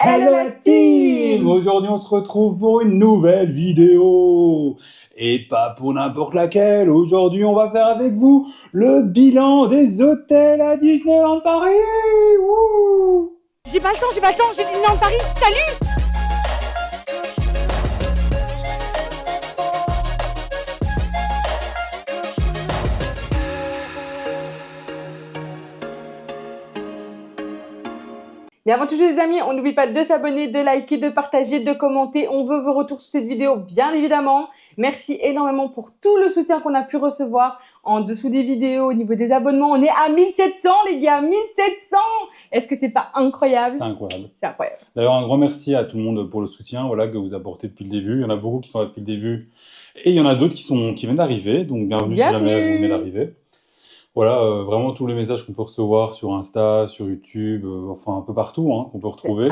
Hello la team! Aujourd'hui on se retrouve pour une nouvelle vidéo. Et pas pour n'importe laquelle. Aujourd'hui on va faire avec vous le bilan des hôtels à Disneyland Paris. Wouh! J'ai pas le temps, j'ai Disneyland Paris, salut! Mais avant tout les amis, on n'oublie pas de s'abonner, de liker, de partager, de commenter. On veut vos retours sur cette vidéo, bien évidemment. Merci énormément pour tout le soutien qu'on a pu recevoir en dessous des vidéos, au niveau des abonnements. On est à 1700 les gars, 1700! Est-ce que c'est pas incroyable? C'est incroyable. C'est incroyable. D'ailleurs un grand merci à tout le monde pour le soutien que vous apportez depuis le début. Il y en a beaucoup qui sont là depuis le début. Et il y en a d'autres qui viennent d'arriver. Donc bienvenue si jamais vous venez d'arriver. Voilà, vraiment tous les messages qu'on peut recevoir sur Insta, sur YouTube, enfin un peu partout, hein, qu'on peut retrouver.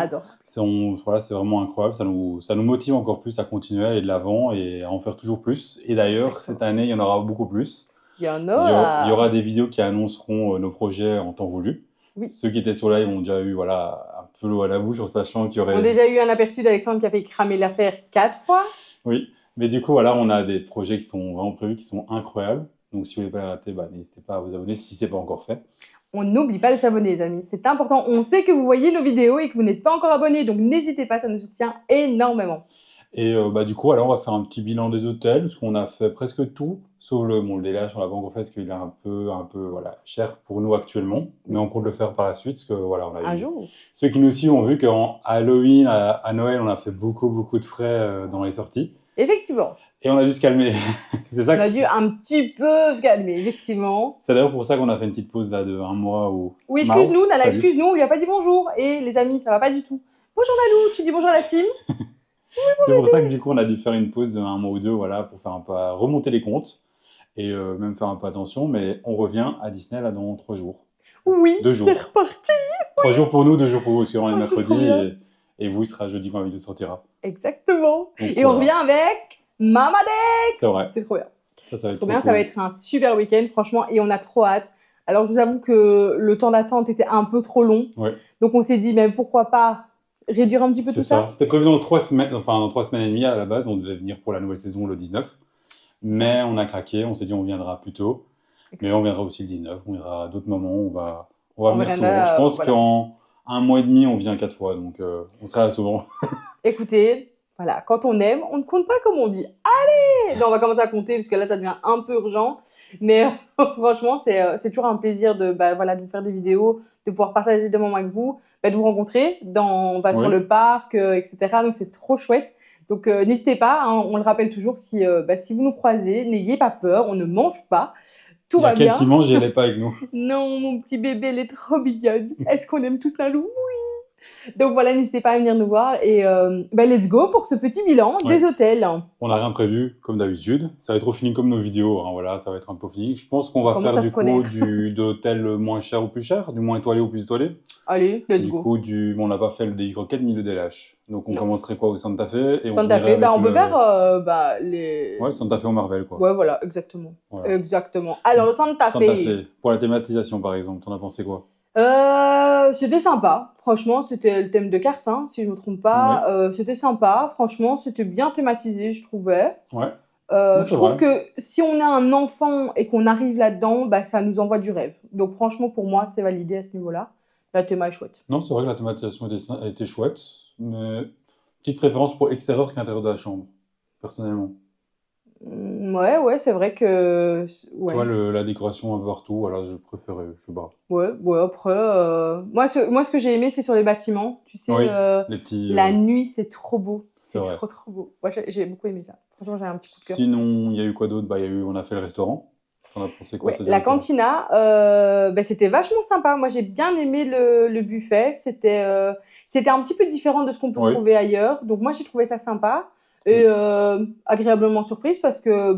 Voilà, c'est vraiment incroyable, ça nous motive encore plus à continuer à aller de l'avant et à en faire toujours plus. Et d'ailleurs, cette année, il y en aura beaucoup plus. Il y aura des vidéos qui annonceront nos projets en temps voulu. Oui. Ceux qui étaient sur live ont déjà eu un peu l'eau à la bouche en sachant qu'il y aurait... On a déjà eu un aperçu d'Alexandre qui a fait cramer l'affaire 4 fois. Oui, mais du coup, voilà, on a des projets qui sont vraiment prévus, qui sont incroyables. Donc, si vous ne voulez pas les rater, n'hésitez pas à vous abonner si ce n'est pas encore fait. On n'oublie pas de s'abonner, les amis. C'est important. On sait que vous voyez nos vidéos et que vous n'êtes pas encore abonnés. Donc, n'hésitez pas, ça nous soutient énormément. Et du coup, alors, on va faire un petit bilan des hôtels, parce qu'on a fait presque tout, sauf le DLH, on l'a pas encore fait, parce qu'il est un peu cher pour nous actuellement. Mais on compte le faire par la suite, parce que voilà, on a un jour. Ceux qui nous suivent ont vu qu'en Halloween, à Noël, on a fait beaucoup de frais dans les sorties. Effectivement. Et on a dû se calmer. On a dû un petit peu se calmer, effectivement. C'est d'ailleurs pour ça qu'on a fait une petite pause là de 1 mois où... Oui, excuse-nous, Nala, excuse-nous, on lui a pas dit bonjour. Et les amis, ça va pas du tout. Bonjour Nalou, tu dis bonjour à la team. C'est pour ça que du coup, on a dû faire une pause de 1 mois ou 2, voilà, pour faire un peu remonter les comptes et même faire un peu attention. Mais on revient à Disney là dans 3 jours. Oui, 2 jours. C'est reparti. 3 jours pour nous, 2 jours pour vous, parce qu'on est mercredi et vous, il sera jeudi quand la vidéo sortira. Exactement. Donc, et on revient avec Mama Dex. C'est vrai. C'est trop bien. Ça va être trop bien, cool. Ça va être un super week-end, franchement, et on a trop hâte. Alors, je vous avoue que le temps d'attente était un peu trop long. Ouais. Donc, on s'est dit, mais pourquoi pas réduire un petit peu tout ça. C'était prévu dans 3 semaines, enfin dans 3 semaines et demie à la base. On devait venir pour la nouvelle saison le 19. Mais on a craqué, on s'est dit on viendra plus tôt. Mais on viendra aussi le 19, on viendra à d'autres moments, on va venir souvent. Je pense qu'en 1 mois et demi, on vient 4 fois, donc on sera là souvent. Écoutez, voilà, quand on aime, on ne compte pas comme on dit. Allez! Non, on va commencer à compter, parce que là, ça devient un peu urgent. Mais franchement, c'est toujours un plaisir de vous faire des vidéos, de pouvoir partager des moments avec vous, de vous rencontrer sur le parc, etc. Donc, c'est trop chouette. Donc, n'hésitez pas, hein, on le rappelle toujours, si vous nous croisez, n'ayez pas peur, on ne mange pas. Tout va bien. Il y a quelqu'un qui mange et elle n'est pas avec nous. Non, mon petit bébé, elle est trop mignonne. Est-ce qu'on aime tous Nalou? Oui. Donc voilà, n'hésitez pas à venir nous voir et let's go pour ce petit bilan des hôtels. On n'a rien prévu comme d'habitude. Ça va être au feeling comme nos vidéos. Hein, voilà, ça va être un peu au feeling. Je pense qu'on va faire du coup d'hôtel moins cher ou plus cher, du moins étoilé ou plus étoilé. Allez, let's go. Du coup, on n'a pas fait le DI Rocket ni le DLH. Donc on commencerait quoi au Santa Fe et Santa Fe, on peut faire les... Ouais, Santa Fe au Marvel quoi. Ouais, voilà, exactement. Voilà. Exactement. Alors le Santa Fe. Pour la thématisation par exemple, t'en as pensé quoi? C'était sympa, franchement, c'était le thème de Cars, hein, si je me trompe pas. Ouais. C'était sympa, franchement, c'était bien thématisé, je trouvais. Ouais. Je trouve que si on a un enfant et qu'on arrive là-dedans, ça nous envoie du rêve. Donc franchement, pour moi, c'est validé à ce niveau-là. La théma est chouette. Non, c'est vrai que la thématisation était chouette, mais petite préférence pour extérieur qu'intérieur de la chambre, personnellement. Ouais, c'est vrai que... Ouais. Tu vois, la décoration un peu partout, voilà, j'ai préféré, je sais pas. Ouais, après... Moi, ce que j'ai aimé, c'est sur les bâtiments. Tu sais, les petits, la nuit, c'est trop beau. C'est trop beau. Moi, j'ai beaucoup aimé ça. Franchement, j'ai un petit coup de cœur. Sinon, il y a eu quoi d'autre? On a fait le restaurant. On a pensé quoi? La cantina, c'était vachement sympa. Moi, j'ai bien aimé le buffet. C'était un petit peu différent de ce qu'on peut trouver ailleurs. Donc, moi, j'ai trouvé ça sympa. Et agréablement surprise parce que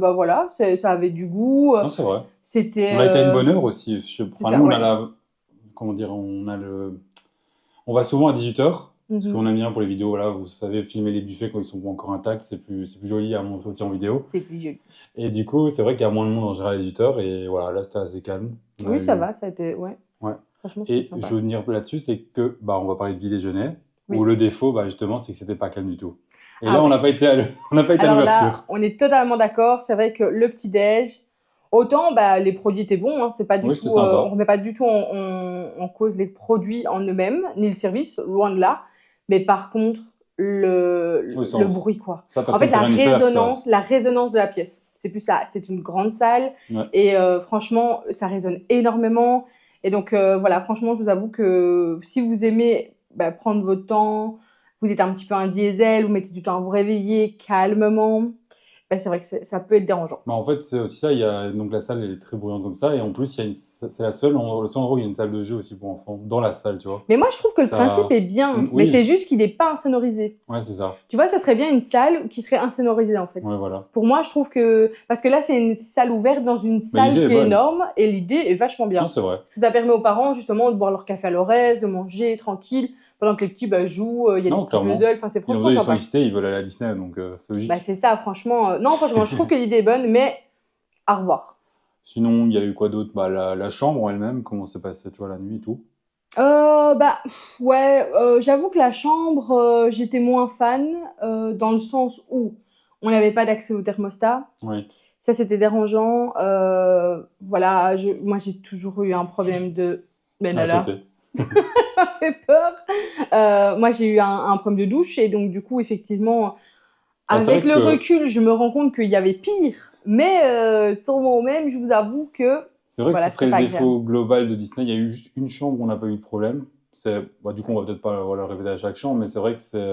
ça avait du goût. Non, c'est vrai. On a été à une bonne heure aussi. Nous, on va souvent à 18h. Parce qu'on aime bien pour les vidéos, voilà, vous savez, filmer les buffets quand ils sont pas encore intacts, c'est plus joli à montrer aussi en vidéo. C'est plus joli. Et du coup, c'est vrai qu'il y a moins de monde en général à 18h, et voilà, là c'était assez calme. Oui, ça va, ça a été, ouais. Ouais. Franchement, et sympa. je veux venir là-dessus, c'est que, on va parler de petit déjeuner. Oui. Où le défaut, bah, justement, c'est que c'était pas calme du tout. Et Ah là, on oui. n'a pas été à on n'a pas été à Alors là, l'ouverture. on est totalement d'accord. C'est vrai que le petit-déj, autant bah, les produits étaient bons, hein, c'est pas du Oui, c'était tout, on sympa. remet pas du tout en cause les produits en eux-mêmes, ni le service, loin de là. Mais par contre, Oui, le bruit, quoi. ça, En fait, personne ne sait rien y faire. Ça. la résonance de la pièce. C'est plus ça. C'est une grande salle Ouais. et franchement, ça résonne énormément. Et donc, voilà, franchement, je vous avoue que si vous aimez bah, prendre votre temps, vous êtes un petit peu un diesel, vous mettez du temps à vous réveiller calmement, bah, c'est vrai que ça peut être dérangeant. Bah, en fait, c'est aussi ça. Il y a, donc, la salle, elle est très bruyante comme ça. Et en plus, c'est le seul endroit où il y a une salle de jeu aussi pour enfants, dans la salle, tu vois. Mais moi, je trouve que le Ça- principe est bien, mais Oui. c'est juste qu'il n'est pas insonorisé. Ouais, c'est ça. Tu vois, ça serait bien une salle qui serait insonorisée, en fait. Ouais, voilà. Pour moi, je trouve que... Parce que là, c'est une salle ouverte dans une salle l'idée qui est est bonne. énorme, et l'idée est vachement bien. Non, c'est vrai. Parce que ça permet aux parents, justement, de boire leur café à leur aise, de manger tranquille, pendant que les petits bah, jouent, il y a Non, des petits clairement. puzzles, enfin, c'est Et en franchement deux, ils sont sympa. excités, ils veulent aller à Disney, donc c'est logique. Bah, c'est ça, franchement. Non, franchement, je trouve que l'idée est bonne, mais à revoir. Sinon, il y a eu quoi d'autre? Bah, la chambre en elle-même, comment s'est passé, tu vois, la nuit et tout. Bah, ouais, j'avoue que la chambre, j'étais moins fan, dans le sens où on n'avait pas d'accès au thermostat. Oui. Ça, c'était dérangeant. Voilà, moi, j'ai toujours eu un problème de... Ben Ah, là, sauté. ça m'a fait peur. Moi, j'ai eu un problème de douche et donc, du coup, effectivement, Ah, c'est avec vrai le que- recul, je me rends compte qu'il y avait pire. Mais sur moi-même, je vous avoue que C'est vrai voilà, que ce serait c'était le pas défaut global de Disney. Il y a eu juste une chambre où on n'a pas eu de problème. Bah, du coup, on va peut-être pas le répéter à chaque chambre, mais c'est vrai que c'est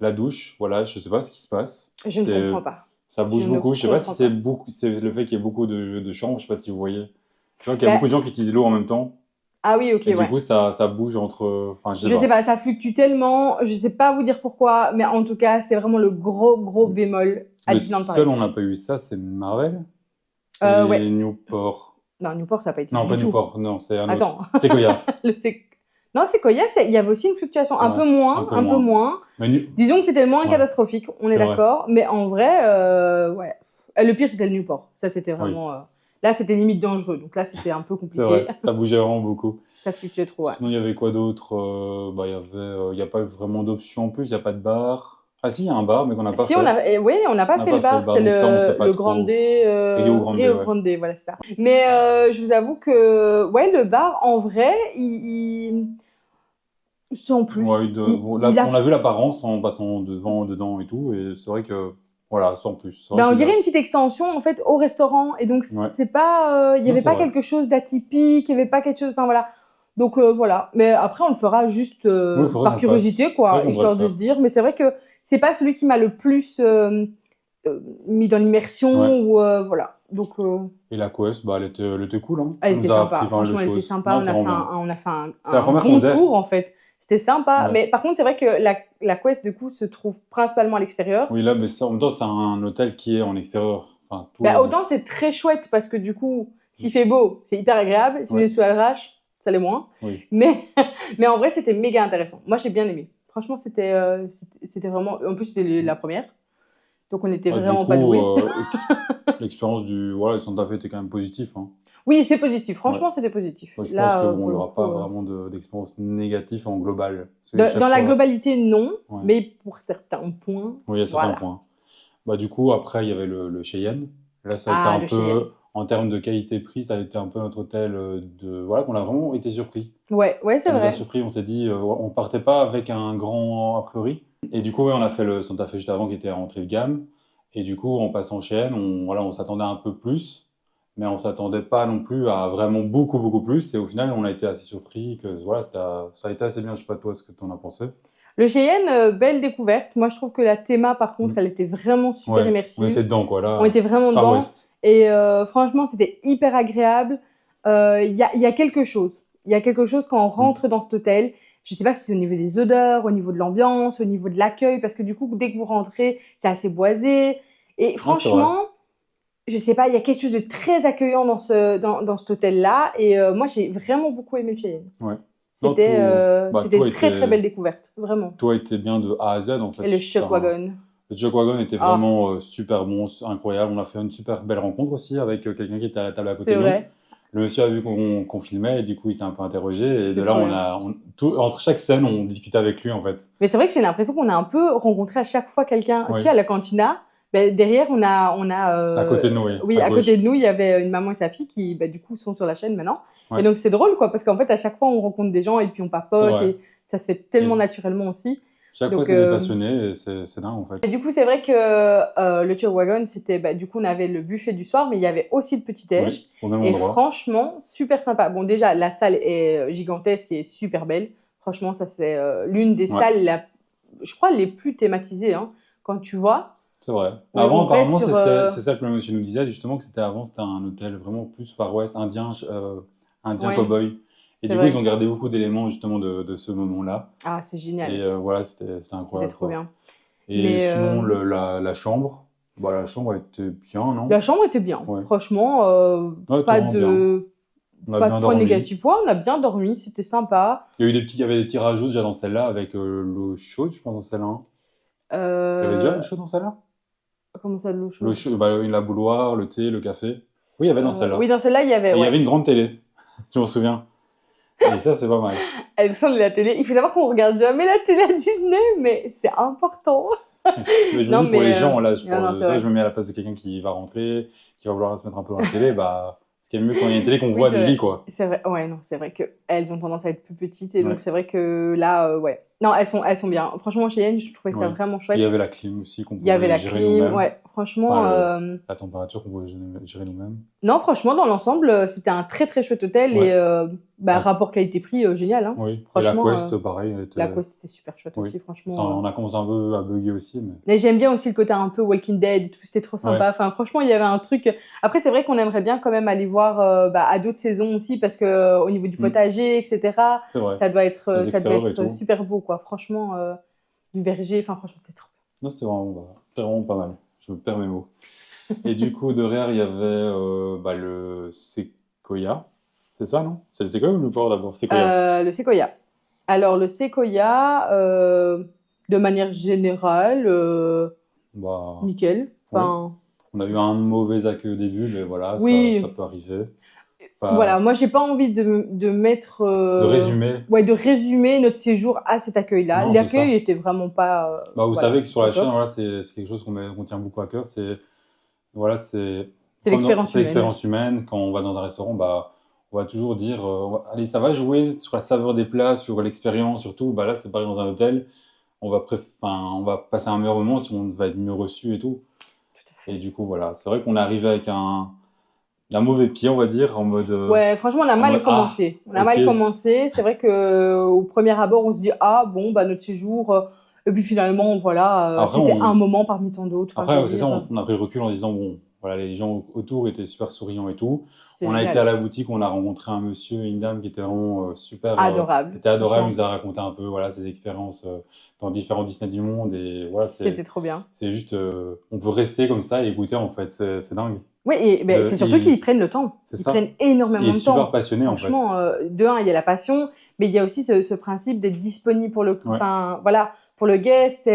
la douche. Voilà, je sais pas ce qui se passe. Je ne comprends pas. Ça bouge Je ne beaucoup. Je sais pas si comprends c'est pas. c'est le fait qu'il y ait beaucoup de chambres. Je sais pas si vous voyez. Tu vois qu'il y a Bah, beaucoup de gens qui utilisent l'eau en même temps. Ah oui, ok, Et ouais. du coup, ça bouge entre. Enfin, je Je sais sais pas. pas, ça fluctue tellement, je sais pas vous dire pourquoi, mais en tout cas, c'est vraiment le gros bémol à Le Disneyland Paris. seul où on n'a pas eu ça, c'est Marvel et Ouais. Newport. Non, Newport, ça n'a pas été Non, du pas tout. Newport. Non, c'est un autre. Attends. Sequoia. Non, Sequoia, il y avait aussi une fluctuation un Ouais, peu moins, un peu moins. Mais Disons que c'était le moins Ouais. catastrophique, on est C'est vrai. d'accord. Mais en vrai, ouais. Le pire, c'était le Newport. Ça, c'était vraiment... Là, c'était limite dangereux. Donc là, c'était un peu C'est compliqué. vrai, ça bougeait vraiment beaucoup. Ça fluctuait trop, ouais. Sinon, il y avait quoi d'autre? Bah, il y a pas vraiment d'options en plus, il n'y a pas de bar. Ah si, il y a un bar, mais qu'on n'a pas Si, fait. oui, on n'a pas On n'a fait pas le fait le bar, bar, c'est donc ça, on sait pas le trop. Grande, Rio Grande, Rio ouais. Grande, voilà, c'est ça. Mais je vous avoue que, ouais, le bar, en vrai, sans plus. Ouais, Il a... on a vu l'apparence en passant devant, dedans et tout, et c'est vrai que, voilà, sans plus. C'est vrai Ben, on qu'il a- dirait une petite extension, en fait, au restaurant. Et donc, Ouais. c'est pas, il y Non, avait c'est pas vrai. quelque chose d'atypique, il y avait pas quelque chose, enfin voilà. Donc, voilà. Mais après, on le fera juste Oui, il faudrait qu'on par le curiosité, fasse. C'est quoi, vrai qu'on devrait histoire le de faire. se dire. Mais c'est vrai que c'est pas celui qui m'a le plus mis dans l'immersion Ouais. ou voilà. Donc, Et la quest, bah, elle était cool, hein. elle Elle était nous a sympa. appris pas mal de Franchement, elle était choses. sympa. Non, On a vraiment fait bien. on a fait C'est la un première qu'on bon faisait. tour, en fait. C'était sympa. Ouais. Mais par contre, c'est vrai que la quest, du coup, se trouve principalement à l'extérieur. Oui, là, mais en même temps, c'est un hôtel qui est en extérieur. Enfin, tout Bah, autant c'est très chouette parce que du coup, s'il fait beau, c'est hyper agréable. Si vous Ouais. êtes sous la drache, ça l'est moins. Oui. Mais, mais en vrai, c'était méga intéressant. Moi, j'ai bien aimé. Franchement, c'était vraiment. En plus, c'était la première. Donc, on n'était Ah, vraiment du pas coup, doués. l'expérience du Santa Fe était quand même positif, hein. Oui, c'est positif. Franchement, c'était positif. Ouais, je Là, pense qu'il pour n'y le aura coup, pas vraiment d'expérience négative en global. Parce que chaque dans la fois- globalité, non. Ouais. Mais pour certains points, Oui, il y a certains voilà. points. Bah, du coup, après, il y avait le Cheyenne. Là, ça a été Ah, un le peu, Cheyenne. en termes de qualité-prix, ça a été un peu notre hôtel voilà, qu'on a vraiment été surpris. Ouais, c'est Ça nous a vrai. surpris, on s'est dit, on partait pas avec un grand a priori. Et du coup, ouais, on a fait le Santa Fe juste avant qui était à entrée de gamme. Et du coup, en passant au Cheyenne, on s'attendait un peu plus, mais on s'attendait pas non plus à vraiment beaucoup plus. Et au final, on a été assez surpris que voilà, ça a été assez bien. Je sais pas toi ce que tu en as pensé. Le Cheyenne, belle découverte. Moi, je trouve que la théma, par contre, elle était vraiment super Ouais, on immersive. était dedans, quoi. Là, On était vraiment Far dedans. West. Et franchement, c'était hyper agréable. Il y a quelque chose. Il y a quelque chose quand on rentre dans cet hôtel. Je sais pas si c'est au niveau des odeurs, au niveau de l'ambiance, au niveau de l'accueil, parce que du coup, dès que vous rentrez, c'est assez boisé. Et Non, c'est vrai. franchement, je sais pas, il y a quelque chose de très accueillant dans cet hôtel-là. Et moi, j'ai vraiment beaucoup aimé le Cheyenne. Ouais. Non, C'était tout a une très été- très belle découverte, vraiment. Tout a été bien de A à Z, en fait. Et le Ça- Chuck Wagon. Le Chuck Wagon était Ah. vraiment super bon, incroyable. On a fait une super belle rencontre aussi avec quelqu'un qui était à la table à côté C'est de nous. vrai. le monsieur a vu qu'on filmait et du coup, il s'est un peu interrogé. Et C'était de là, trop bien. entre chaque scène, on discutait avec lui, en fait. Mais c'est vrai que j'ai l'impression qu'on a un peu rencontré à chaque fois quelqu'un. Tu Oui. sais, à la cantina, ben, derrière, À côté de nous, oui. oui, À à gauche. côté de nous, il y avait une maman et sa fille qui, ben, du coup, sont sur la chaîne maintenant. Ouais. Et donc, c'est drôle, quoi, parce qu'en fait, à chaque fois, on rencontre des gens et puis on C'est papote vrai. et ça se fait tellement Et- naturellement aussi. Chaque Donc, fois, c'est des passionnés et c'est dingue, en fait. Et du coup, c'est vrai que le Chill Wagon, c'était, bah, du coup, on avait le buffet du soir, mais il y avait aussi le petit-déj. Oui, au même Et endroit. franchement, super sympa. Bon, déjà, la salle est gigantesque et super belle. Franchement, ça, c'est l'une des Ouais. salles, je crois, les plus thématisées, hein, quand tu vois. C'est vrai. On Avant, reste apparemment, sur, c'est ça que le monsieur nous disait, justement, que c'était un hôtel vraiment plus Far West, indien, Ouais, cow-boy. Et c'est du coup, ils vrai. ont gardé beaucoup d'éléments, justement, de ce moment-là. Ah, c'est génial. Et voilà, c'était C'était incroyable, trop quoi. bien. Et Mais sinon, la chambre, bah, la chambre était bien, non? la chambre était bien. Ouais. Franchement, Ouais, pas vraiment bien. On a pas bien de point dormi. négatif. Ouais, on a bien dormi, c'était sympa. Il y avait des petits rajouts déjà dans celle-là, avec l'eau chaude, je pense, dans celle-là, hein. Il y avait déjà l'eau chaude dans celle-là? Comment ça, de l'eau L'eau chaude? chaude, bah, la bouilloire, le thé, le café. Oui, il y avait dans celle-là. Oui, dans celle-là, il y avait, Et il y ouais. avait une grande télé, je m'en souviens. Et ça, c'est pas mal. Elle sent de la télé. Il faut savoir qu'on regarde jamais la télé à Disney, mais c'est important. Mais je me Non, dis pour mais, les gens, là, non, c'est ça, vrai. je me mets à la place de quelqu'un qui va rentrer, qui va vouloir se mettre un peu dans la télé, bah, ce qui est mieux quand il y a une télé qu'on Oui, voit c'est du vrai. lit, quoi. C'est vrai. Ouais, non, c'est vrai qu'elles ont tendance à être plus petites. Et Ouais. donc, c'est vrai que là, ouais. Non, elles sont bien. Franchement, chez Yen, je trouvais ça Ouais. vraiment Il y chouette. avait la clim aussi qu'on Il y avait pouvait la gérer clim. nous-mêmes. Ouais, franchement. Enfin, la température qu'on pouvait gérer nous-mêmes. Non, franchement, dans l'ensemble, c'était un très très chouette hôtel. Ouais. Et bah, Ouais. rapport qualité-prix, génial. Hein. Oui. Et la Franchement, Quest, pareil, elle était... la Quest était super chouette Oui. aussi, Ça, franchement. on a commencé un peu à bugger aussi, mais... Mais j'aime bien aussi le côté un peu Walking Dead et tout, c'était trop sympa. Ouais. Enfin, franchement, il y avait un truc. Après, c'est vrai qu'on aimerait bien quand même aller voir bah, à d'autres saisons aussi, parce que au niveau du potager, etc., C'est vrai. ça doit Les être extérieurs et tout. super beau, quoi. Franchement, du verger, enfin, franchement, c'est trop. Non, c'était vraiment pas mal. Je me perds mes mots. Et du coup, derrière, il y avait bah, le séquoia. C'est ça, non? C'est le séquoia ou le porc d'abord? Séquoia. Le séquoia. Alors, le séquoia, de manière générale, Bah, nickel. Enfin, on a eu un mauvais accueil au début, mais voilà, oui. ça peut arriver. Pas- Voilà, moi, j'ai pas envie de mettre. De résumer. Ouais, de résumer notre séjour à cet accueil-là. Non, c'est L'accueil ça. était vraiment pas. Bah, vous voilà, savez que sur la au top. chaîne, voilà, c'est quelque chose qu'on tient beaucoup à cœur. Voilà, C'est l'expérience humaine. l'expérience humaine. Quand on va dans un restaurant, bah, on va toujours dire, allez, ça va jouer sur la saveur des plats, sur l'expérience, surtout. Bah, là, c'est pareil dans un hôtel. On va passer un meilleur moment si on va être mieux reçu et tout. Tout à fait. Et du coup, voilà, c'est vrai qu'on est arrivé avec un mauvais pied, on va dire, en mode. Ouais, franchement, on a mal commencé. On a mal ok. commencé. C'est vrai que au premier abord, on se dit ah bon bah notre séjour. Et puis finalement, voilà, Après, c'était un moment parmi tant d'autres. Enfin, je Après, veux c'est ça, dire, on a pris le recul en se disant, bon, voilà, les gens autour étaient super souriants et tout. c'est On a génial. été à la boutique, on a rencontré un monsieur et une dame qui étaient vraiment super. Adorable. Était adorable, il franchement. nous a raconté un peu voilà, ses expériences dans différents Disney du monde. Et voilà, C'était trop bien. c'est juste, on peut rester comme ça et écouter, en fait, c'est dingue. Oui, et ben, c'est surtout qu'ils prennent le temps. C'est Ils ça. prennent énormément Il est de temps. super passionné, en fait. Franchement, de un, il y a la passion, mais il y a aussi ce principe d'être disponible pour le, Ouais. enfin, voilà, pour le guest.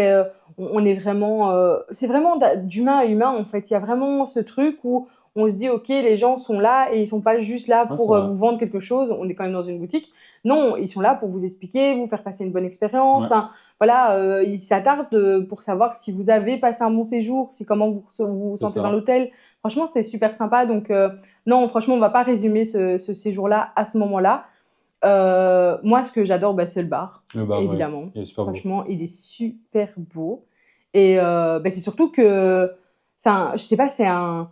On est vraiment, c'est vraiment d'humain à humain en fait. Il y a vraiment ce truc où on se dit ok, les gens sont là et ils sont pas juste là Ouais, pour c'est vrai. vous vendre quelque chose. On est quand même dans une boutique. Non, ils sont là pour vous expliquer, vous faire passer une bonne expérience. Ouais. Enfin, voilà, ils s'attardent pour savoir si vous avez passé un bon séjour, si comment vous vous C'est sentez ça. dans l'hôtel. Franchement, c'était super sympa. Donc, non, franchement, on va pas résumer ce séjour-là à ce moment-là. Moi, ce que j'adore, bah, c'est le bar, Le bar, ouais, évidemment. il est super beau. Franchement, il est super beau. Et bah, c'est surtout que, enfin, je sais pas, c'est un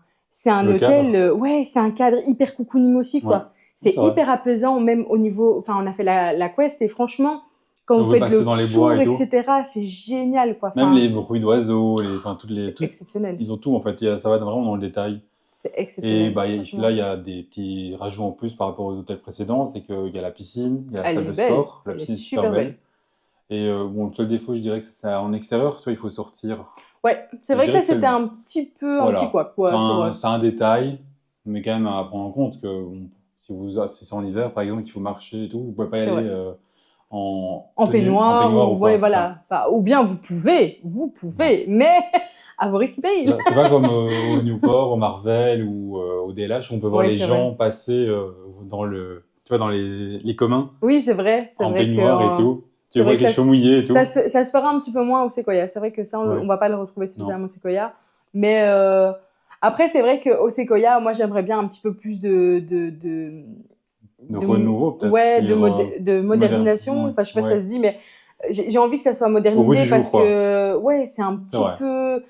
Le hôtel, cadre. ouais, c'est un cadre hyper cocooning aussi, quoi. Ouais. C'est C'est vrai. hyper apaisant, même au niveau, enfin, on a fait la quest et franchement, quand On vous veut faites passer le dans les tour, bois et tout. etc., c'est génial, quoi. Même Enfin, les bruits d'oiseaux, c'est exceptionnel. ils ont tout, en fait. Ça va être vraiment dans le détail. C'est Et exceptionnel. bah, franchement. là, il y a des petits rajouts en plus par rapport aux hôtels précédents. C'est qu'il y a la piscine, il y a la Elle salle est de belle. sport. La Elle est piscine est super super belle. belle. Et bon, le seul défaut, je dirais que c'est en extérieur. Tu vois, il faut sortir. Ouais, c'est Je vrai que dirais ça, que c'est c'était un petit peu un Voilà. petit couac, quoi. c'est vrai. C'est un détail, mais quand même à prendre en compte que bon, si c'est en hiver, par exemple, qu'il faut marcher et tout, vous pouvez pas y C'est aller vrai. en En tenue, peignoir, ou ouais, quoi, c'est ça. voilà. Enfin, ou bien vous pouvez, mais À vos risques et périls. C'est pas comme au Newport, au Marvel ou au DLH, on peut voir Oui, les c'est gens vrai. passer tu vois, dans les communs, Oui, c'est vrai. C'est en vrai que, baignoire et tout. Tu c'est les vois vrai avec que les cheveux mouillés et tout. ça se fera un petit peu moins au Sequoia. C'est vrai que ça, on Ouais. va pas le retrouver Non. spécialement au Sequoia. Mais après, c'est vrai qu'au Sequoia, moi, j'aimerais bien un petit peu plus De renouveau, peut-être. ouais, Dire, de modernisation. ouais. Enfin, je sais pas si ça Ouais. se dit, mais j'ai envie que ça soit Au goût modernisé du jour, parce quoi. que, ouais, c'est un C'est petit vrai. peu.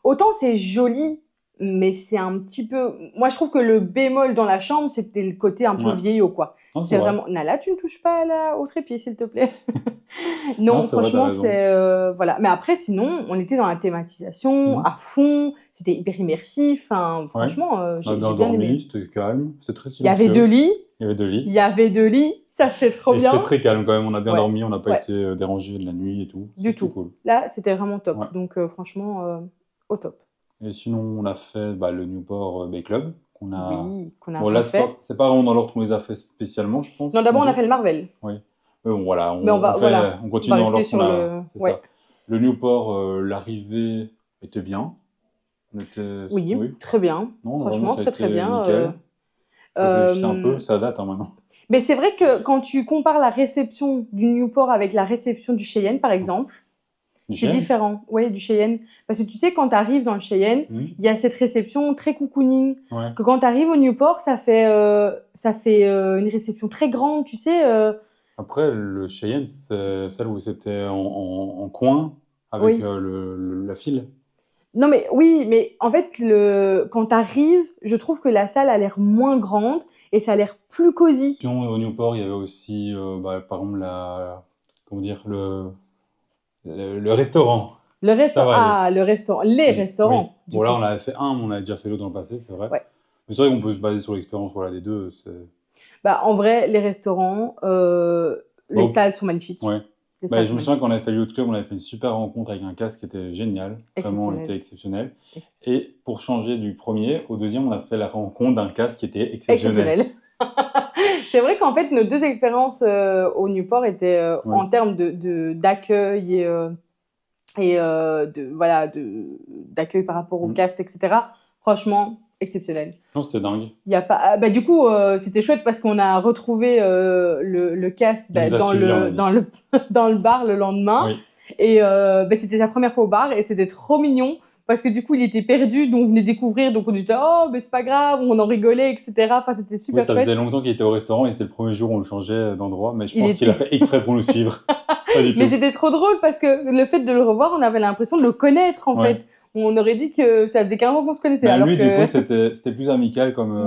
Autant c'est joli, mais c'est un petit peu. Moi, je trouve que le bémol dans la chambre, c'était le côté un peu Ouais. vieillot, quoi. Non, c'est C'est vrai. vraiment. Nala, tu ne touches pas au trépied, s'il te plaît. Non, Non, c'est vrai, t'as franchement, raison. c'est. Voilà. Mais après, sinon, on était dans la thématisation Mhm. à fond. C'était hyper immersif. Enfin, Ouais. franchement, On a bien j'ai bien aimé. dormi, c'était calme, c'était très Il y avait 2 silencieux. lits. Il y avait 2 Il lits. y avait 2 lits. Ça, c'est trop Et c'était bien. très calme quand même, on a bien Ouais. dormi, on n'a pas Ouais. été dérangé de la nuit et tout. Ça, Du c'était tout. cool. Là, c'était vraiment top. Ouais. Donc, franchement, au top. Et sinon, on a fait le Newport Bay Club. Qu'on a... Oui, qu'on a Bon, là, refait. c'est pas vraiment dans l'ordre qu'on les a fait spécialement, je pense. Non, d'abord, on on a dit. fait le Marvel. Oui. Mais bon, voilà, Mais voilà, on on continue va dans rester l'ordre qu'on sur a. le. C'est Ouais. ça. Le Newport, l'arrivée était bien. On était... Oui, Oui. très bien. Non, vraiment, Franchement, ça a très très été bien. nickel. Je réfléchissais un peu, Euh, ça date maintenant. Mais c'est vrai que quand tu compares la réception du Newport avec la réception du Cheyenne, par exemple, c'est Michel? différent. Oui, du Cheyenne. Parce que tu sais, quand tu arrives dans le Cheyenne, Oui. il y a cette réception très cocooning. Ouais. Que quand tu arrives au Newport, ça fait une réception très grande, tu sais. Après, le Cheyenne, c'est celle où c'était en coin avec Oui. la file. Non, mais oui, mais en fait, quand tu arrives, je trouve que la salle a l'air moins grande et ça a l'air plus cosy. Sinon, au Newport, il y avait aussi, par exemple, comment dire, le restaurant. Le Ça restaurant, va aller. ah, le restaurant, les Oui. restaurants, du Bon, là, coup. on avait fait un, mais on avait déjà fait l'autre dans le passé, c'est vrai. Ouais. Mais c'est vrai qu'on peut se baser sur l'expérience des deux. Bah, en vrai, les restaurants, les Bon, salles sont magnifiques. ouais. Les Bah, salles je sont me souviens magnifiques. qu'on avait fait le Yacht Club, on avait fait une super rencontre avec un casque qui était génial. Vraiment, il était exceptionnel. Et pour changer du premier au deuxième, on a fait la rencontre d'un casque qui était exceptionnel. Exceptionnel. C'est vrai qu'en fait, nos 2 expériences au Newport étaient Ouais. en termes d'accueil et d'accueil par rapport au cast, etc. Franchement, exceptionnel. Non, c'était dingue. Il y a pas, bah, du coup, c'était chouette parce qu'on a retrouvé le cast Il nous a suivis, on a dit. dans le bar le lendemain. Oui. Et c'était sa première fois au bar et c'était trop mignon parce que du coup, il était perdu, donc on venait découvrir, donc on disait oh, mais c'est pas grave, on en rigolait, etc. Enfin, c'était super Oui, ça chouette. faisait longtemps qu'il était au restaurant et c'est le premier jour où on le changeait d'endroit, mais je pense qu'il a fait exprès pour nous suivre. Pas du tout. Mais c'était trop drôle parce que le fait de le revoir, on avait l'impression de le connaître en fait. On aurait dit que ça faisait 15 ans qu'on se connaissait. Mais alors lui, que... du coup, c'était plus amical comme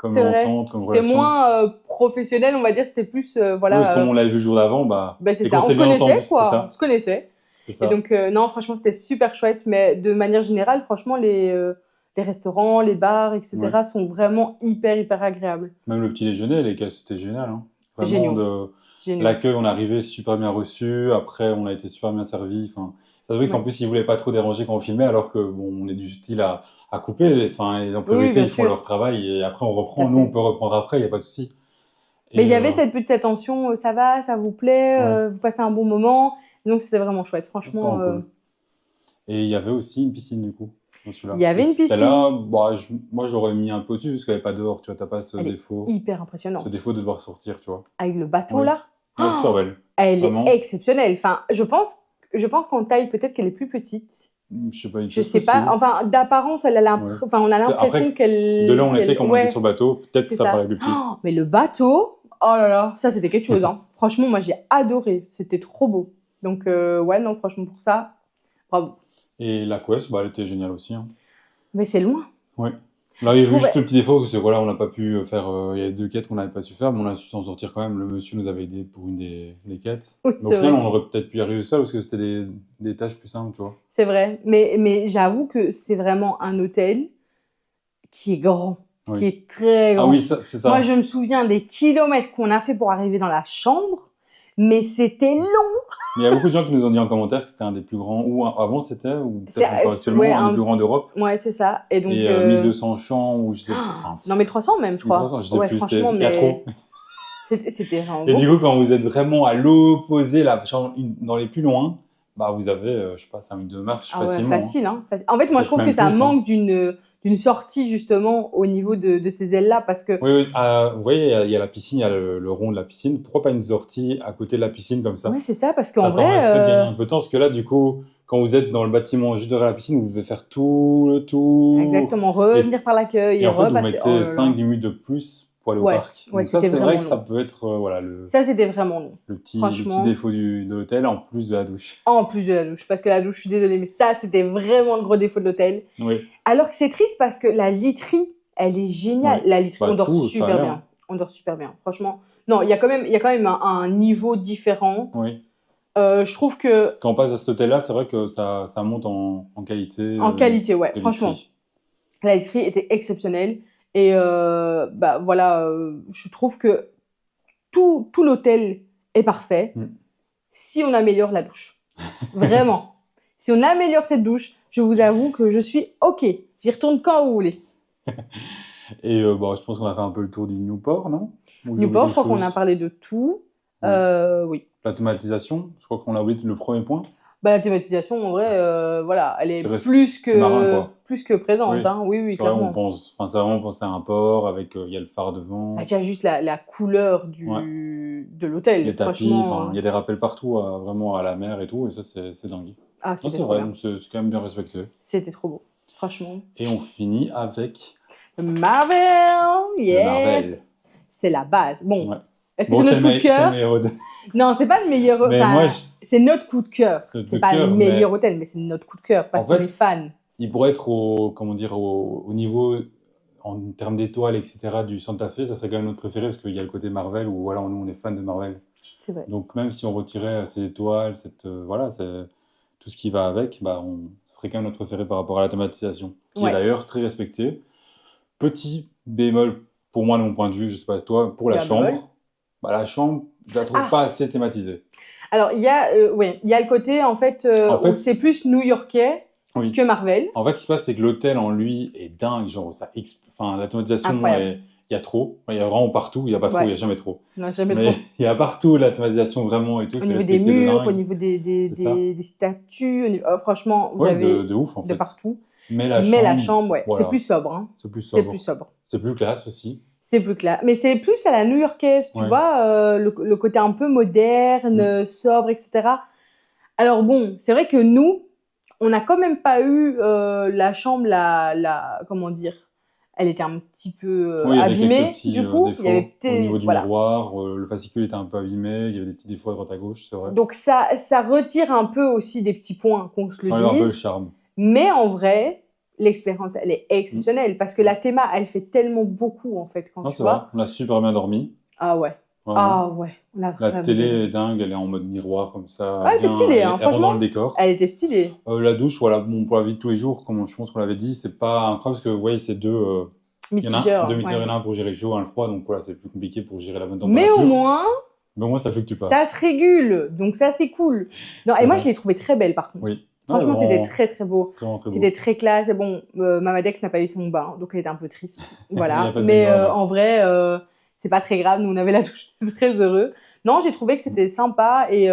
c'est vrai. entente, comme C'était relation. moins professionnel, on va dire. C'était plus voilà. Oui, parce que comme on l'avait vu le jour d'avant, c'est et ça. qu'on On s'était se bien connaissait entendu, quoi. c'est ça. On se connaissait. C'est ça. Et donc non, franchement, c'était super chouette. Mais de manière générale, franchement, les restaurants, les bars, etc. sont vraiment hyper agréables. Même le petit déjeuner, les caisses, c'était génial. Hein. Vraiment, l'accueil, on est arrivé super bien reçu. Après, on a été super bien servi. Enfin, ça se voit qu'en plus, ils voulaient pas trop déranger quand on filmait, alors que bon, on est du style à couper. Les en priorité, ils font leur travail et après, on reprend. Nous, on peut reprendre après, il n'y a pas de souci. Mais il y avait cette petite attention, ça va, ça vous plaît, vous passez un bon moment. Donc, c'était vraiment chouette, franchement. Cool. Et il y avait aussi une piscine, du coup. Il y avait une piscine. Celle-là, moi, j'aurais mis un peu dessus, parce qu'elle n'est pas dehors, tu vois, t'as pas ce défaut. Hyper impressionnant. Ce défaut de devoir sortir, tu vois. Avec le bateau, là. Elle est super belle. Elle est exceptionnelle. Enfin, je pense qu'en taille, peut-être qu'elle est plus petite. Je sais pas. Enfin, d'apparence, on a l'impression qu'elle. De là, on était, quand on était sur le bateau, peut-être que ça paraît plus petit. Mais le bateau, oh là là, ça, c'était quelque chose. Hein. Franchement, moi, j'ai adoré. C'était trop beau. Donc, non, franchement, pour ça, bravo. Et la quest, elle était géniale aussi. Hein. Mais c'est loin. Oui. Là, il y a juste le petit défaut, c'est on n'a pas pu faire. Il y a 2 quêtes qu'on n'avait pas su faire, mais on a su s'en sortir quand même. Le monsieur nous avait aidé pour une des quêtes. Oui, mais au final, on aurait peut-être pu y arriver seul parce que c'était des tâches plus simples, tu vois. C'est vrai. Mais j'avoue que c'est vraiment un hôtel qui est grand. Qui est très grand. Ah oui, c'est ça. Moi, je me souviens des kilomètres qu'on a fait pour arriver dans la chambre, mais c'était long. Mais il y a beaucoup de gens qui nous ont dit en commentaire que c'était un des plus grands, ou avant c'était, ou peut-être encore actuellement, un des plus grands d'Europe. Ouais, c'est ça. Et donc, 1200 chambres, ou je sais pas. Non, 1300 même, je crois. 1300, je sais plus, c'était trop. C'était vraiment Et beau. du coup, quand vous êtes vraiment à l'opposé, dans les plus loin, bah, vous avez, je sais pas, 5 minutes de marche Ah ouais, facilement. Hein. facile, hein. En fait, moi, je Peut-être trouve que même ça plus. Hein. manque d'une sortie, justement, au niveau de ces ailes-là, parce que Oui, oui, vous voyez, il y a la piscine, il y a le rond de la piscine. Pourquoi pas une sortie à côté de la piscine comme ça? ouais, c'est ça, parce Ça qu'en vrai, permettrait de gagner un peu de temps, parce que là, du coup, quand vous êtes dans le bâtiment juste derrière la piscine, vous devez faire tout le tour. exactement, Et, revenir par l'accueil et et en fait, vous repasser. Oh mettez là là. 5-10 minutes de plus pour aller au Ouais, parc. ouais, Donc ça, c'était c'est vrai vraiment que ça long. peut être voilà, Ça, c'était vraiment long. le petit Franchement. défaut de l'hôtel en plus de la douche. En plus de la douche, parce que la douche, je suis désolée, mais ça, c'était vraiment le gros défaut de l'hôtel. Oui, Alors que c'est triste parce que la literie, elle est géniale. oui. La literie, Bah, on dort tout, ça a super l'air. bien. On dort super bien, franchement. Non, il y a quand même un niveau différent. Oui. Je trouve que Quand on passe à cet hôtel-là, c'est vrai que ça monte en qualité en qualité, ouais, de franchement, literie. la literie était exceptionnelle. Et bah voilà, je trouve que tout l'hôtel est parfait Mm. si on améliore la douche. Vraiment. Si on améliore cette douche, je vous avoue que je suis OK. J'y retourne quand vous voulez. Et bon, je pense qu'on a fait un peu le tour du Newport, non? Ou j'ai oublié Newport, je quelque crois qu'on a chose? parlé de tout. Ouais. Oui. L'automatisation, je crois qu'on a oublié le premier point. Bah, la thématisation, en vrai, voilà, elle est C'est marin, quoi. plus que présente. Oui. Hein. Oui, oui, C'est vrai, clairement. c'est vraiment penser à un port avec, il y a le phare devant, Bah, tu as juste la couleur Ouais. de l'hôtel. les tapis, Franchement, il y a des rappels partout, vraiment à la mer et tout, et ça, c'est dingue. ah, Non, c'était c'est trop vrai, bien. donc c'est quand même bien respecté. C'était trop beau. Franchement. Et on finit avec Marvel, le yeah. Marvel. C'est la base. Bon, Ouais. est-ce que Bon, c'est c'est notre coup de le cœur? meilleur hôtel. Non, c'est pas le meilleur. Mais Enfin, moi, c'est notre coup de cœur. C'est notre C'est coup de pas le cœur, meilleur mais- hôtel, mais c'est notre coup de cœur parce En qu'on fait, est fan. il pourrait être comment dire, au niveau, en termes d'étoiles, etc., du Santa Fe, ça serait quand même notre préféré, parce qu'il y a le côté Marvel, où voilà, nous, on est fan de Marvel. C'est vrai. Donc, même si on retirait ces étoiles, voilà, c'est tout ce qui va avec, bah, ce serait quand même notre préféré par rapport à la thématisation, qui Ouais. est d'ailleurs très respectée. Petit bémol, pour moi, de mon point de vue, je sais pas toi, pour la Il y a un bémol. chambre, bah, la chambre, je la trouve Ah. pas assez thématisée. Alors, il y a le côté, en fait, En fait, où c'est plus new-yorkais Oui. que Marvel. En fait, ce qui se passe, c'est que l'hôtel en lui est dingue. Genre, enfin, la thématisation, Incroyable. il y a trop. Il y a vraiment partout. Il n'y a pas trop, Ouais. il n'y a jamais trop. Non, jamais Mais trop. il y a partout la thématisation vraiment et tout. Au C'est niveau des respecté de murs, dingue. au niveau C'est ça. des statues, franchement, vous Ouais, avez de ouf en de fait. partout. Mais la Mais la chambre, chambre, ouais, voilà. c'est plus sobre. Hein. C'est plus C'est sobre. plus sobre. C'est plus classe aussi. C'est plus clair. Mais c'est plus à la new-yorkaise, tu Ouais. vois, le côté un peu moderne, sobre, etc. Alors bon, c'est vrai que nous, on n'a quand même pas eu la chambre, comment dire, elle était un petit peu Oui, il y avait abîmée, quelques petits du coup. défauts Il y avait au niveau du voilà. miroir. Le fascicule était un peu abîmé. Il y avait des petits défauts à droite à gauche, c'est vrai. Donc ça retire un peu aussi des petits points, qu'on se Ça le enlève un peu le dise. charme. Mais en vrai, l'expérience, elle est exceptionnelle parce que la théma, elle fait tellement beaucoup en fait quand Non, tu c'est vrai. vois. On a super bien dormi. Ah ouais. Vraiment. Ah ouais. On a La vraiment télé bien. est dingue, elle est en mode miroir comme ça. Ah, elle était bien, stylée, hein, elle rentre franchement. dans le décor. Elle était stylée. La douche, voilà, bon, pour la vie de tous les jours, comme je pense qu'on l'avait dit, c'est pas incroyable parce que vous voyez, c'est deux. Il y en a Mitigeur. deux mitigeurs, Ouais. il y en a un pour gérer le chaud, un le froid, donc voilà, c'est plus compliqué pour gérer la bonne Mais température. au moins, Ça fluctue pas. ça se régule. Donc ça, c'est cool. Non, et C'est moi, vrai. je l'ai trouvé très belle par contre. Oui. Franchement, Ouais, c'était vraiment, très très beau. c'est vraiment très beau. C'était très classe. Et bon, Mamadex n'a pas eu son bain, donc elle était un peu triste. Il y a Voilà. pas de Mais baignoire, là. en vrai, c'est pas très grave. Nous, on avait la douche très heureux. Non, j'ai trouvé que c'était sympa et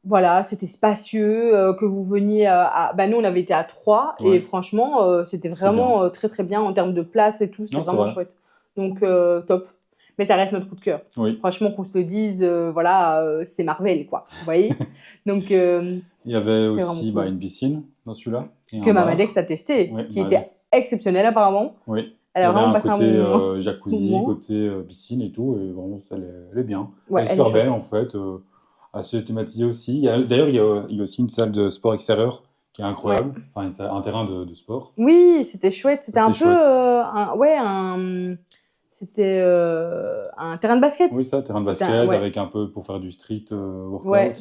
voilà, c'était spacieux, que vous veniez bah nous, on avait été à 3 et Ouais. franchement, c'était vraiment très très bien en termes de place et tout. C'était Non, c'est vraiment vrai. chouette. Donc, top. Mais ça reste notre coup de cœur. Oui. Franchement, qu'on se le dise, voilà, c'est Marvel, quoi. Vous voyez. Donc, Il y avait c'était aussi vraiment cool. une piscine dans celui-là. et que un bar. Mamadex a testé, Ouais, qui Mamadex. était exceptionnel apparemment. Oui. Elle Il y a avait vraiment un passé un côté bon moment. jacuzzi, moment. côté piscine et tout, et vraiment, elle est bien. Ouais, Elle est elle super est belle chouette. en fait, assez thématisée aussi. D'ailleurs, il y a aussi une salle de sport extérieur qui est incroyable, enfin un terrain de sport. Oui, c'était chouette. C'était un peu, C'était chouette. c'était un terrain de basket. Oui, ça, terrain de C'était basket ouais. avec un peu pour faire du street workout. Ouais,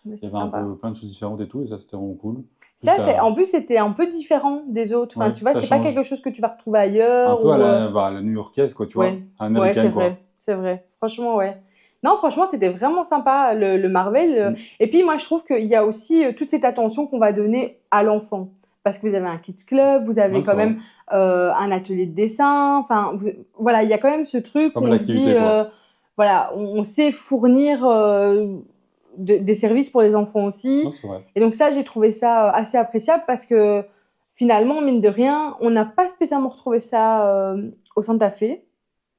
mais Il y c'était avait un sympa. peu plein de choses différentes et tout, et ça, c'était vraiment cool. Ça, Juste en plus, c'était un peu différent des autres. Enfin, Ouais, tu vois, ça c'est pas change. quelque chose que tu vas retrouver ailleurs. Un peu à ou, la new-yorkaise, quoi, tu vois, ouais, à ouais, l'américaine, c'est quoi. vrai, c'est vrai. Franchement, ouais. Non, franchement, c'était vraiment sympa le Marvel. Mm. Et puis, moi, je trouve qu'il y a aussi toute cette attention qu'on va donner à l'enfant. Parce que vous avez un kids club, vous avez Non, quand c'est même un atelier de dessin. Enfin, voilà, il y a quand même ce truc Pas où mal on se dit, d'activités, quoi. voilà, on sait fournir des services pour les enfants aussi. Non, c'est vrai. Et donc ça, j'ai trouvé ça assez appréciable parce que finalement, mine de rien, on n'a pas spécialement retrouvé ça au Santa Fe.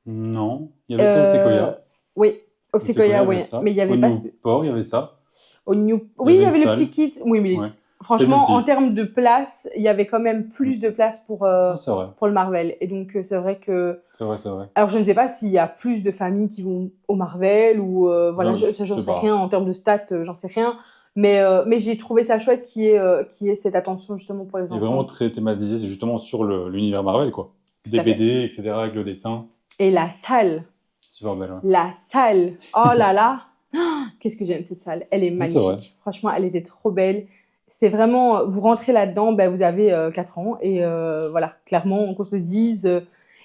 Non, il y avait ça au Sequoia. Oui, au Au Sequoia, il y oui. avait ça. Mais il y avait Au pas... Newport, il y avait ça. Oui, il avait y une avait le salle. petit kit. Oui, mais Ouais. franchement, C'était en petit. termes de place, il y avait quand même plus de place pour C'est vrai. le Marvel. Et donc, c'est vrai que... C'est vrai, c'est vrai. Alors, je ne sais pas s'il y a plus de familles qui vont au Marvel ou... voilà, Je j'en sais sais pas. rien. En termes de stats, j'en sais rien. Mais j'ai trouvé ça chouette qu'il y ait cette attention justement pour les Et enfants. vraiment très thématisé, c'est justement sur l'univers Marvel, quoi. Des à fait. BD, etc., avec le dessin. Et la salle, Super belle, ouais. la salle, oh là là, qu'est-ce que j'aime cette salle, elle est Oui, c'est vrai. magnifique. Franchement, elle était trop belle. C'est vraiment, vous rentrez là-dedans, ben, vous avez 4 ans et voilà, clairement, qu'on se le dise.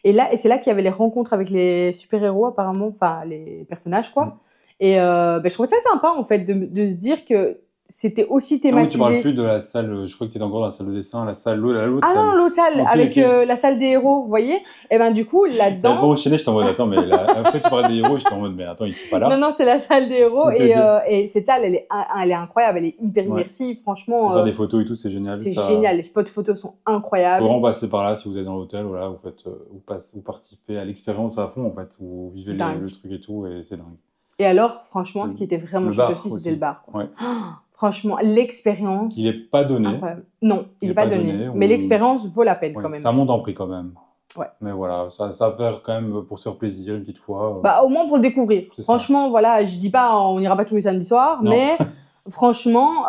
Et c'est là qu'il y avait les rencontres avec les super-héros apparemment, enfin les personnages quoi. Et ben, je trouvais ça sympa en fait de se dire que c'était aussi Ah oui, tu thématisé. parles plus de la salle, je crois que tu étais encore dans la salle de dessin, la salle, l'autre Ah salle. non, l'autre salle, Ok, avec ok. la salle des héros, vous voyez. Et ben du coup, T'avais pas là-dedans... enchaîné, j'étais en mode, attends, mais là, après tu parlais des héros, j'étais en mode, mais attends, ils sont pas là. Non, non, c'est la salle des héros. Ok, et, ok. et cette salle, elle est incroyable, elle est hyper Ouais. immersive, franchement. Pour faire des photos et tout, c'est génial. C'est Ça... génial, les spots photos sont Faut incroyables. vraiment passer par là si vous êtes dans l'hôtel, voilà, vous faites, vous participez à l'expérience à fond en fait, vous vivez Dingue. le truc et tout, et c'est dingue. Et alors, franchement, ce qui était vraiment Le chouette bar aussi, aussi. c'était le bar, quoi. Ouais. Franchement, l'expérience, Il est pas donné, incroyable. Non, il est pas donné. Mais on- l'expérience vaut la peine ouais, quand même. ça monte en prix quand même. Ouais. Mais voilà, ça va faire quand même pour se faire plaisir une petite fois. Bah, au moins pour le découvrir. C'est ça. Franchement, voilà, je dis pas on n'ira pas tous les samedis soirs, Non. mais franchement,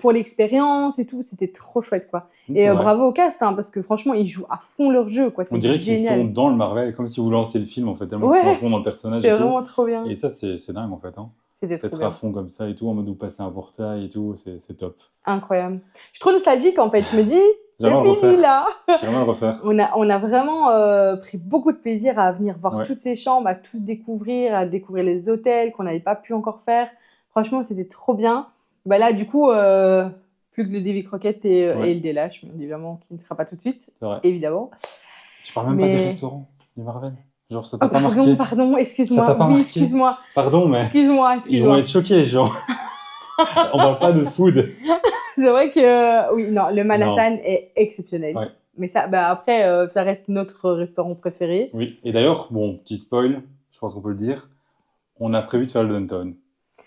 pour l'expérience et tout, c'était trop chouette, quoi. C'est Et vrai. bravo au cast, hein, parce que franchement, ils jouent à fond leur jeu, quoi. On C'est dirait qu'ils sont génial. dans le Marvel, comme si vous lancez le film en fait, tellement Ouais. qu'ils sont à fond dans le personnage C'est et tout. vraiment trop bien. Et ça, c'est dingue en fait. Hein. C'était trop D'être bien. à fond comme ça et tout, en mode vous passez un portail et tout, c'est top. Incroyable. Je suis trop nostalgique, en fait. Je me dis, J'aimerais c'est le fini, refaire. là. J'aimerais le refaire. On a vraiment pris beaucoup de plaisir à venir voir Ouais. toutes ces chambres, à tout découvrir, à découvrir les hôtels qu'on n'avait pas pu encore faire. Franchement, c'était trop bien. Bah là, du coup, plus que le Davy Crockett Ouais. et le Délâche, bien évidemment, qui ne sera pas tout de suite, C'est vrai. évidemment. Tu parles même pas Mais- des restaurants du Marvel. Genre, ça t'a Oh, pas marqué. pardon, excuse-moi. Ça t'a pas Oui, marqué excuse-moi. Pardon, mais Excuse-moi, ils vont excuse-moi. être choqués, les gens. On parle pas de food. C'est vrai que, oui, non, le Manhattan est exceptionnel. Ouais. Mais ça, bah après, ça reste notre restaurant préféré. Oui. Et d'ailleurs, bon, petit spoil, je pense qu'on peut le dire. On a prévu de faire le Downtown.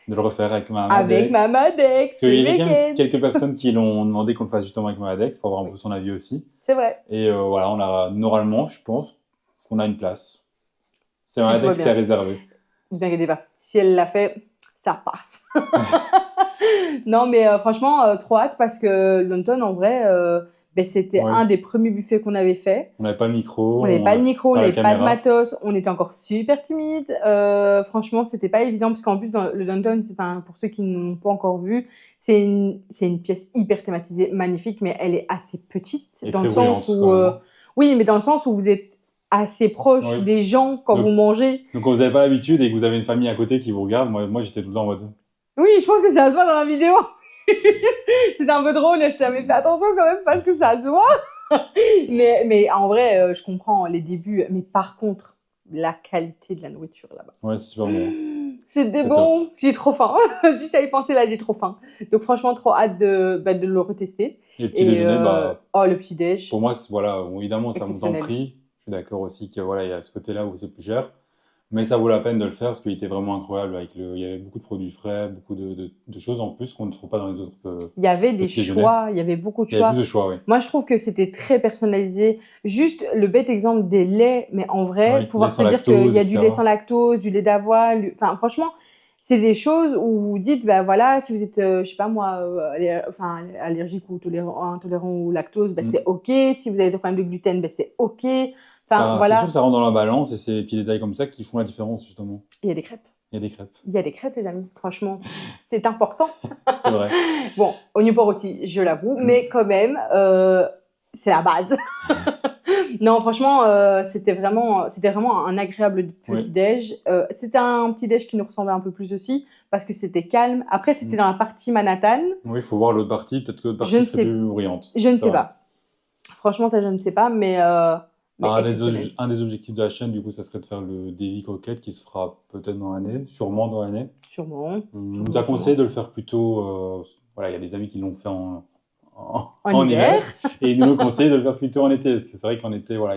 De le refaire avec ma Avec Mama Dex, Parce qu'il y ce a week-end. quelques personnes qui l'ont demandé qu'on le fasse justement avec Mamadex pour avoir un peu son avis aussi. C'est vrai. Et voilà, on a normalement, je pense, qu'on a une place. C'est Si tout Mamadex va qui a bien. réservé. Vous inquiétez pas. Si elle l'a fait, ça passe. Non, mais franchement, trop hâte parce que London, en vrai, ben, c'était Ouais. un des premiers buffets qu'on avait fait. On n'avait pas le micro. On n'avait pas le micro, on pas la n'avait pas de caméra. matos, on était encore super timide. Franchement, c'était pas évident parce qu'en plus, dans le Downtown, pour ceux qui n'ont pas encore vu, c'est une pièce hyper thématisée, magnifique, mais elle est assez petite Et dans très le sens bruyante, où, quand même. oui, mais dans le sens où vous êtes assez proche Oui. des gens quand Donc- vous mangez. Donc, quand vous n'avez pas l'habitude et que vous avez une famille à côté qui vous regarde, moi j'étais tout le temps en mode. Oui, je pense que ça se voit dans la vidéo. C'était un peu drôle, je t'avais fait attention quand même parce que ça se voit. mais en vrai, je comprends les débuts. Mais par contre, la qualité de la nourriture là-bas. Ouais, c'est super bon. C'était C'est bon, j'ai trop faim. Juste à y penser là, j'ai trop faim. Donc franchement, trop hâte de le retester. Et le petit déjeuner, Oh, le petit déj. pour moi, voilà, bon, évidemment, ça monte en Exceptionnel. prix. Je suis d'accord aussi qu'il voilà, il y a ce côté-là où c'est plus cher. Mais ça vaut la peine de le faire parce qu'il était vraiment incroyable. Il y avait beaucoup de produits frais, beaucoup de choses en plus qu'on ne trouve pas dans les autres. Il y avait des petit déjeuner. choix, il y avait beaucoup de Il y avait choix. plus de choix, oui. Moi, je trouve que c'était très personnalisé. Juste le bête exemple des laits, mais en vrai, Oui, pouvoir lait se sans dire qu'il lactose, y a du etc. lait sans lactose, du lait d'avoine. Enfin, franchement, c'est des choses où vous dites, ben voilà, si vous êtes, je sais pas moi, allergique ou intolérant au lactose, ben c'est OK. Si vous avez des problèmes de gluten, ben c'est OK. Enfin, C'est voilà. sûr que ça rentre dans la balance et c'est des petits détails comme ça qui font la différence, justement. Il y a des crêpes. Il y a des crêpes, Il y a des crêpes, les amis. Franchement, c'est important. c'est vrai. Bon, au Newport aussi, je l'avoue, mais quand même, c'est la base. Non, franchement, c'était vraiment un agréable petit déj. C'était un petit déj qui nous ressemblait un peu plus aussi parce que c'était calme. Après, c'était dans la partie Manhattan. Oui, il faut voir l'autre partie. Peut-être que l'autre Je partie ne serait sais- plus bruyante. Je ne C'est sais vrai. pas. Franchement, ça, je ne sais pas, mais mais Alors, exceptionnel. un des objectifs de la chaîne, du coup, ça serait de faire le Davy Croquette qui se fera peut-être dans l'année, sûrement dans l'année. Sûrement. On nous Sûrement, a conseillé sûrement. de le faire plutôt. Voilà, il y a des amis qui l'ont fait En en hiver hiver. et ils nous conseillent de le faire plutôt en été parce que c'est vrai qu'en été, voilà,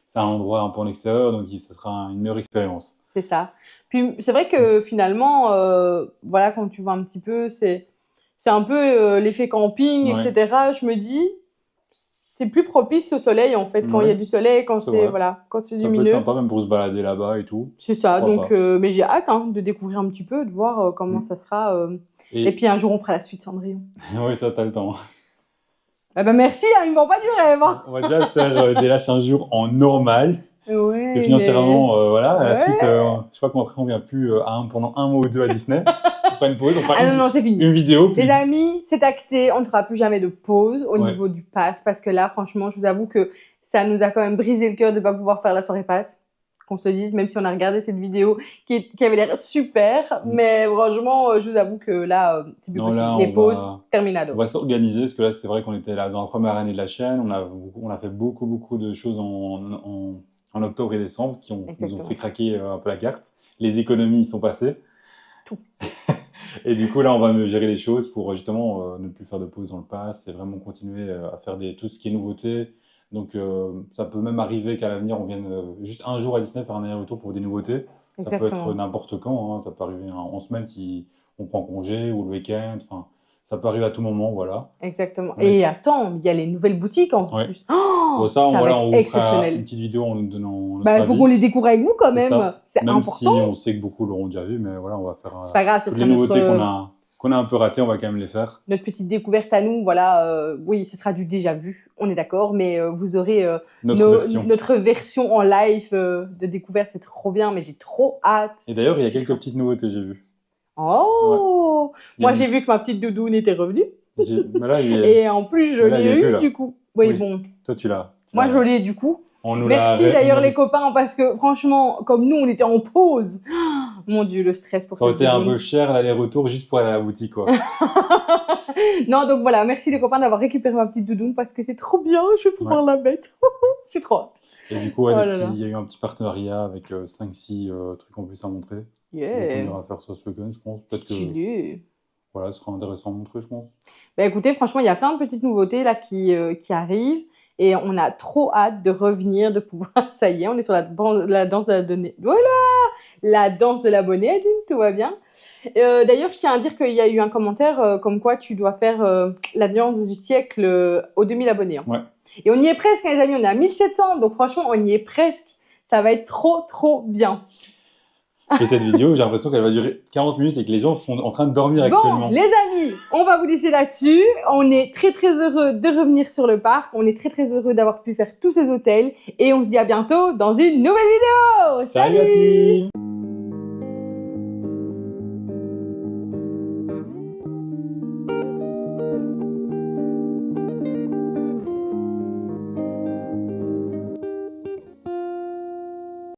c'est un endroit un peu en extérieur donc ce sera une meilleure expérience. C'est ça. Puis c'est vrai que finalement, voilà, quand tu vois un petit peu, c'est un peu l'effet camping, Ouais, etc. Je me dis, c'est plus propice au soleil en fait, quand il y a ouais, du soleil, quand c'est c'est vrai. voilà, quand c'est Ça peut être lumineux. sympa même pour se balader là-bas et tout. C'est ça. Pourquoi Donc, pas. mais j'ai hâte hein, de découvrir un petit peu, de voir comment Mm. ça sera. Et Et puis un jour, on fera la suite Cendrillon. oui, ça, t'as le temps. Ah ben merci, hein, il me vend pas du rêve. Hein. On va déjà le faire des lâches un jour en normal. Parce que Ouais, mais financièrement, voilà, à la suite, ouais. je crois qu'après, on vient plus pendant un mois ou deux à Disney. On fera une pause, on fera Ah non non, c'est fini. une vidéo, Les puis amis, c'est acté, on ne fera plus jamais de pause au ouais. niveau du pass parce que là, franchement, je vous avoue que ça nous a quand même brisé le cœur de ne pas pouvoir faire la soirée pass. Qu'on se dise, même si on a regardé cette vidéo qui avait l'air super, mais franchement, je vous avoue que là, c'est plus Non, possible. là, Les pauses, terminado. on va s'organiser, parce que là, c'est vrai qu'on était là dans la première année de la chaîne, on a fait beaucoup de choses en octobre et décembre qui nous ont Exactement. fait craquer un peu la carte. Les économies y sont passées. Tout. Et du coup, là, on va me gérer les choses pour justement ne plus faire de pause dans le pass et vraiment continuer à faire tout ce qui est nouveauté. Donc, ça peut même arriver qu'à l'avenir, on vienne juste un jour à Disney faire un aller-retour pour des nouveautés. Ça peut être Exactement. n'importe quand, hein. Ça peut arriver en semaine si on prend congé ou le week-end. Enfin, ça peut arriver à tout moment, voilà. Exactement. Mais Et attends, il y a les nouvelles boutiques en ouais. plus. Oh, Bon, ça, ça va voilà, être on vous fera une exceptionnel. petite vidéo en nous donnant notre Bah, il faut avis. qu'on les découvre avec vous quand C'est même. ça. C'est Même si important. on sait que beaucoup l'auront déjà vu, mais voilà, on va faire C'est pas grave, ce toutes sera les nouveautés notre qu'on a un peu ratées, on va quand même les faire. notre petite découverte à nous, voilà, oui, ce sera du déjà vu, on est d'accord, mais vous aurez notre version en live de découverte, c'est trop bien, mais j'ai trop hâte. Et d'ailleurs, il y a quelques petites nouveautés, j'ai vu. Oh, ouais. Moi j'ai vu que ma petite doudoune était revenue, Mais là, et en plus je l'ai eu du coup. Oui, bon, toi tu l'as. moi je l'ai du coup. On nous Merci d'ailleurs les copains, parce que franchement, comme nous on était en pause, mon Dieu, le stress pour ça aurait cette été un doudoune. peu cher l'aller-retour juste pour aller à la boutique, quoi. Non, donc voilà, merci les copains d'avoir récupéré ma petite doudoune parce que c'est trop bien, je vais pouvoir la mettre. J'ai trop hâte. Et du coup, Oh il y a eu un petit partenariat avec 5-6 trucs en plus à montrer. Yeah. Donc on ira faire ça ce week-end, je pense. Peut-être que voilà, ce sera intéressant à montrer, je pense. Bah écoutez, franchement, il y a plein de petites nouveautés là qui arrivent et on a trop hâte de revenir, de pouvoir. Ça y est, on est sur la danse de l'abonné. Voilà, la danse de l'abonné, Adeline, tout va bien. D'ailleurs, je tiens à dire qu'il y a eu un commentaire comme quoi tu dois faire la danse du siècle aux 2000 abonnés. Hein. Ouais. Et on y est presque, les amis, on est à 1700, donc franchement, on y est presque. Ça va être trop bien. Et cette vidéo, j'ai l'impression qu'elle va durer 40 minutes et que les gens sont en train de dormir actuellement. Bon, les amis, on va vous laisser là-dessus. On est très heureux de revenir sur le parc. On est très heureux d'avoir pu faire tous ces hôtels. Et on se dit à bientôt dans une nouvelle vidéo. Salut la team!